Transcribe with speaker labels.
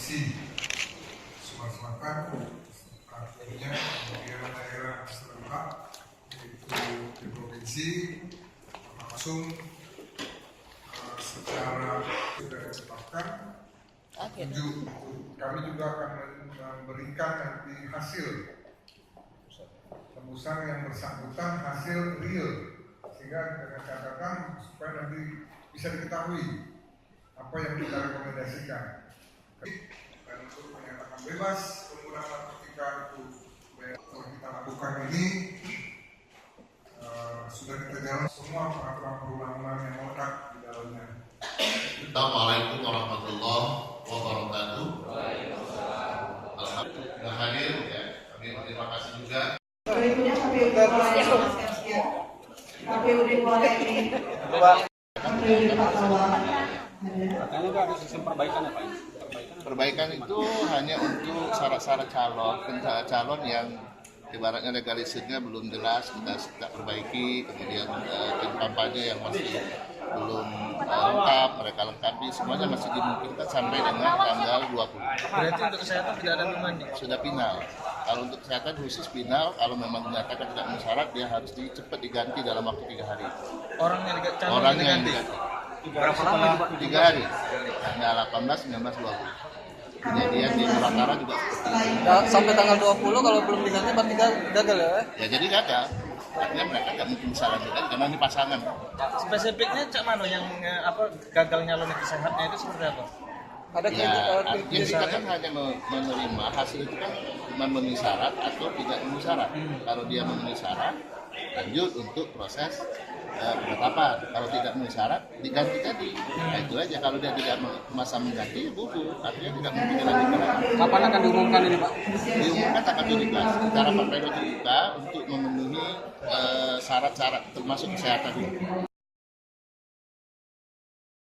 Speaker 1: provinsi Sumatera Selatan, tentunya kemudian daerah serentak yaitu di provinsi langsung secara sudah ditetapkan. Kami juga akan memberikan nanti hasil tembusan yang bersangkutan, hasil real, sehingga dengan catatan supaya nanti bisa diketahui apa yang kita rekomendasikan. Dan untuk menyatakan bebas penggunaan narkotika itu yang kita lakukan ini sudah kita jalan semua peraturan perundang-undangan yang melekat di dalamnya.
Speaker 2: Assalamualaikum warahmatullahi wabarakatuh. Alhamdulillah hadir ya. Kami terima kasih juga.
Speaker 3: Berikutnya KPUD Kuala ini. KPUD Papua.
Speaker 4: Katanya ada sistem perbaikan ya Pak?
Speaker 2: Perbaikan itu hanya untuk syarat-syarat calon yang ibaratnya legalisirnya belum jelas, kita perbaiki. Kemudian tim kampanye yang masih belum lengkap, mereka lengkapi, semuanya masih dimungkinkan sampai dengan tanggal 20.
Speaker 4: Berarti untuk kesehatan tidak ada pemandi?
Speaker 2: Sudah final. Kalau untuk kesehatan khusus final, kalau memang dinyatakan tidak memenuhi syarat, dia harus cepat diganti dalam waktu 3 hari.
Speaker 4: Orangnya
Speaker 2: Yang
Speaker 4: diganti?
Speaker 2: diganti.
Speaker 4: Berapa lama itu Pak?
Speaker 2: 3 hari. Tanggal 18, 19, 20. Kejadian di Nusantara juga seperti itu.
Speaker 4: Sampai tanggal 20 kalau belum diganti berarti gagal ya?
Speaker 2: Ya jadi gagal. Artinya mereka nggak mungkin bisa lanjutkan karena ini pasangan.
Speaker 4: Spesifiknya Cak Mano yang gagalnya lo sehatnya itu seperti apa? Ada
Speaker 2: Artinya kita kan hanya menerima hasil itu kan memenuhi syarat atau tidak memenuhi syarat. Kalau dia memenuhi syarat, lanjut untuk proses penetapan. Kalau tidak memenuhi syarat, diganti tadi. Nah itu aja. Kalau dia tidak masa mengganti, gugur. Artinya tidak mungkin dilanjutkan lagi.
Speaker 4: Kapan akan diumumkan ini Pak?
Speaker 2: Diumumkan tanggal 17. Kita rapat pleno terbuka untuk memenuhi syarat-syarat termasuk kesehatan.